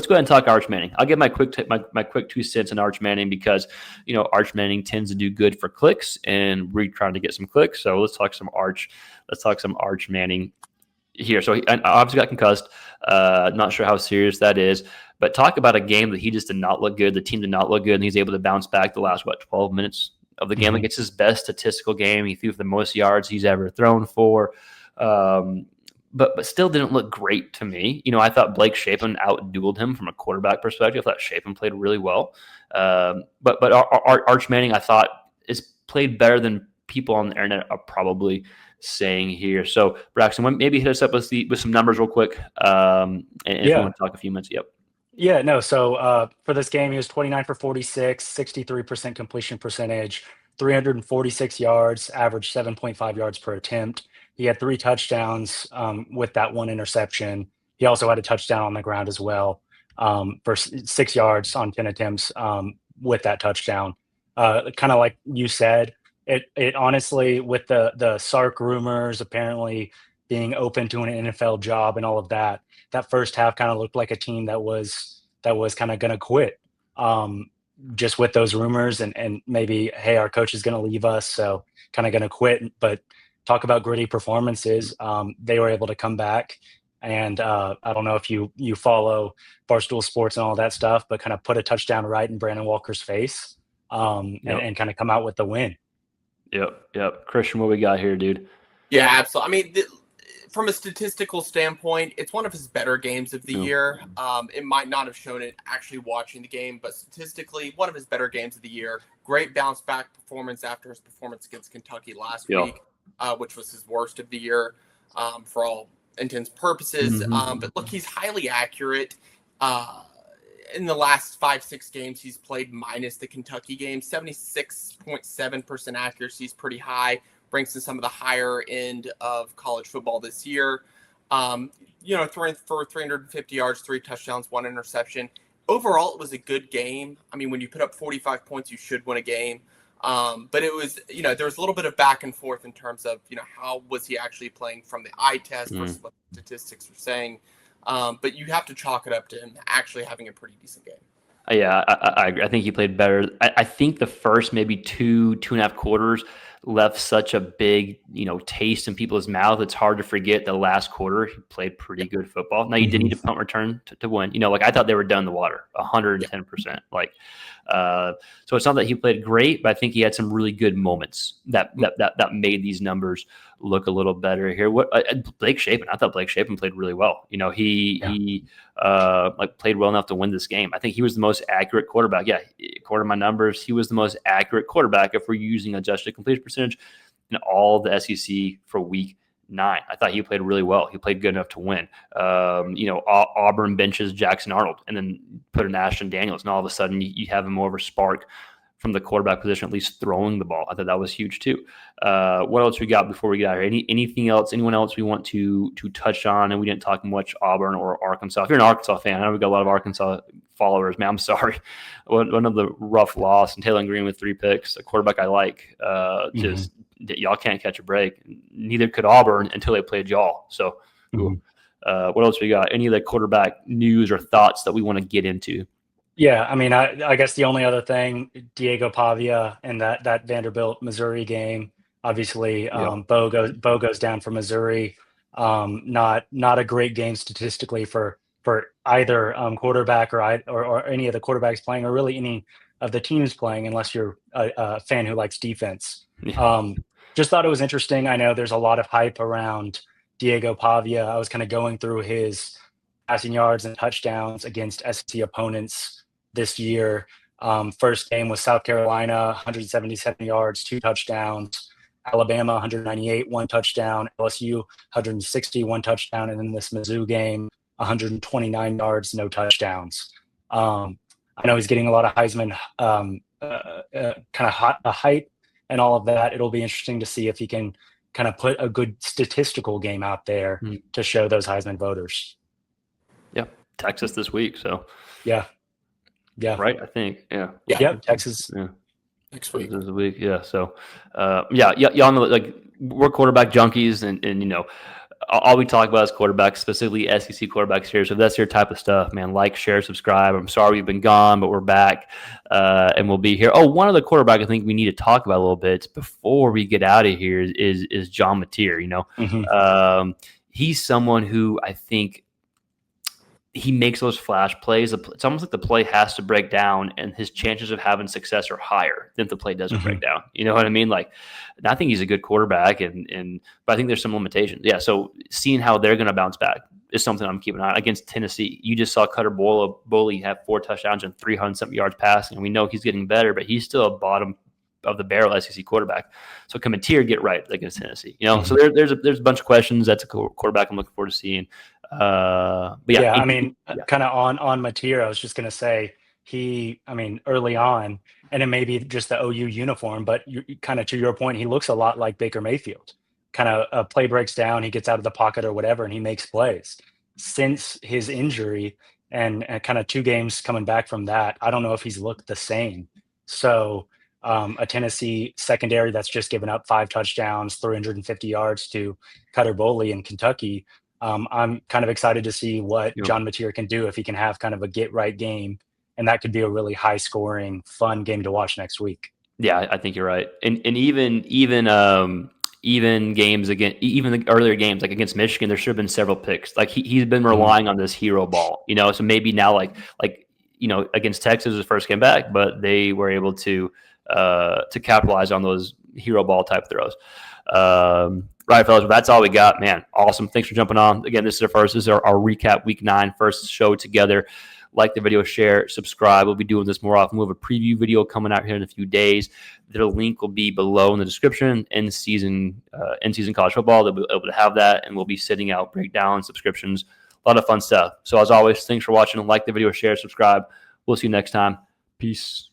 let's go ahead and talk Arch Manning. I'll give my quick my quick 2 cents on Arch Manning because Arch Manning tends to do good for clicks, and we're trying to get some clicks. So let's talk some Arch. Let's talk some Arch Manning here. So he obviously got concussed. Not sure how serious that is, but talk about a game that he just did not look good. The team did not look good, and he's able to bounce back the last 12 minutes of the game. Like it's his best statistical game. He threw for the most yards he's ever thrown for. But still didn't look great to me. I thought Blake Shapen outdueled him from a quarterback perspective. I thought Shapen played really well. But Arch Manning, I thought, is played better than people on the internet are probably saying here. So Braxton, maybe hit us up with some numbers real quick. And if you want to talk a few minutes, yep. Yeah, no. So for this game, he was 29 for 46, 63% completion percentage, 346 yards, average 7.5 yards per attempt. He had 3 touchdowns with that 1 interception. He also had a touchdown on the ground as well for 6 yards on 10 attempts with that touchdown. Kind of like you said, it honestly, with the Sark rumors apparently being open to an NFL job and all of that, that first half kind of looked like a team that was kind of going to quit just with those rumors and maybe, hey, our coach is going to leave us, so kind of going to quit. But talk about gritty performances. They were able to come back, and I don't know if you follow Barstool Sports and all that stuff, but kind of put a touchdown right in Brandon Walker's face and kind of come out with the win. Yep. Christian, what we got here, dude? Yeah, absolutely. I mean, from a statistical standpoint, it's one of his better games of the year. It might not have shown it actually watching the game, but statistically, one of his better games of the year. Great bounce back performance after his performance against Kentucky last week, which was his worst of the year for all intents and purposes. But look, he's highly accurate. In the last 5-6 games he's played minus the Kentucky game, 76.7% accuracy is pretty high. Brings in some of the higher end of college football this year. Throwing for 350 yards, 3 touchdowns, 1 interception. Overall, it was a good game. I mean, when you put up 45 points, you should win a game. But it was, there was a little bit of back and forth in terms of, how was he actually playing from the eye test versus what the statistics were saying. But you have to chalk it up to him actually having a pretty decent game. Yeah, I think he played better. I think the first maybe 2.5 quarters left such a big, taste in people's mouth. It's hard to forget the last quarter he played pretty good football. Now, you did need a punt return to win. I thought they were done in the water, 110%. So it's not that he played great, but I think he had some really good moments that made these numbers look a little better here. Blake Shapen? I thought Blake Shapen played really well. He played well enough to win this game. I think he was the most accurate quarterback. Yeah, according to my numbers, he was the most accurate quarterback if we're using adjusted completion percentage in all the SEC for week 9. I thought he played really well. He played good enough to win. Auburn benches Jackson Arnold and then put in Ashton Daniels, and all of a sudden you have more of a spark from the quarterback position, at least throwing the ball. I thought that was huge too. What else we got before we get out here? Anything else? Anyone else we want to touch on? And we didn't talk much Auburn or Arkansas. If you're an Arkansas fan, I know we got a lot of Arkansas followers. Man, I'm sorry. One of the rough loss, and Taylor Green with 3 picks, a quarterback I like. Just y'all can't catch a break. Neither could Auburn until they played y'all. So what else we got? Any of the quarterback news or thoughts that we want to get into? Yeah, I mean, I guess the only other thing, Diego Pavia and that Vanderbilt Missouri game, obviously, Bo goes down for Missouri. Not a great game statistically for either quarterback or any of the quarterbacks playing, or really any of the teams playing, unless you're a fan who likes defense. Just thought it was interesting. I know there's a lot of hype around Diego Pavia. I was kind of going through his passing yards and touchdowns against SEC opponents this year. First game was South Carolina, 177 yards, 2 touchdowns. Alabama, 198, 1 touchdown. LSU, 160, 1 touchdown. And then this Mizzou game, 129 yards, no touchdowns. I know he's getting a lot of Heisman hype and all of that. It'll be interesting to see if he can kind of put a good statistical game out there to show those Heisman voters. Yeah, Texas this week, so. Yeah. Right, I think. Yeah. Texas. Yeah. Next week. This week. Yeah. So, y'all know, we're quarterback junkies, and all we talk about is quarterbacks, specifically SEC quarterbacks here. So if that's your type of stuff, man, like, share, subscribe. I'm sorry we've been gone, but we're back, and we'll be here. Oh, one other quarterback I think we need to talk about a little bit before we get out of here is John Mateer. He's someone who I think he makes those flash plays. It's almost like the play has to break down, and his chances of having success are higher than if the play doesn't break down. You know what I mean? Like, I think he's a good quarterback, but I think there's some limitations. Yeah, so seeing how they're going to bounce back is something I'm keeping an eye on. Against Tennessee, you just saw Cutter Boley have 4 touchdowns and 300-something yards passing, and we know he's getting better, but he's still a bottom of the barrel SEC quarterback. So can Mateer get right against Tennessee? So there's a bunch of questions. That's a quarterback I'm looking forward to seeing. But yeah, I mean, kind of on Mateer, I was just going to say early on, and it may be just the OU uniform, but kind of to your point, he looks a lot like Baker Mayfield. Kind of a play breaks down, he gets out of the pocket or whatever, and he makes plays. Since his injury and kind of 2 games coming back from that, I don't know if he's looked the same. So a Tennessee secondary that's just given up 5 touchdowns, 350 yards to Cutter Boley in Kentucky. I'm kind of excited to see what John Mateer can do if he can have kind of a get-right game, and that could be a really high-scoring, fun game to watch next week. Yeah, I think you're right. And even games even the earlier games, like against Michigan, there should have been several picks. Like he's been relying on this hero ball, so maybe now like against Texas, his first game back, but they were able to capitalize on those hero ball type throws. Right, fellas, that's all we got, man. Awesome. Thanks for jumping on. Again, this is our recap week 9, first show together. Like the video, share, subscribe. We'll be doing this more often. We'll have a preview video coming out here in a few days. The link will be below in the description. End season college football, they'll be able to have that, and we'll be sending out breakdowns, subscriptions, a lot of fun stuff. So as always, thanks for watching. Like the video, share, subscribe. We'll see you next time. Peace.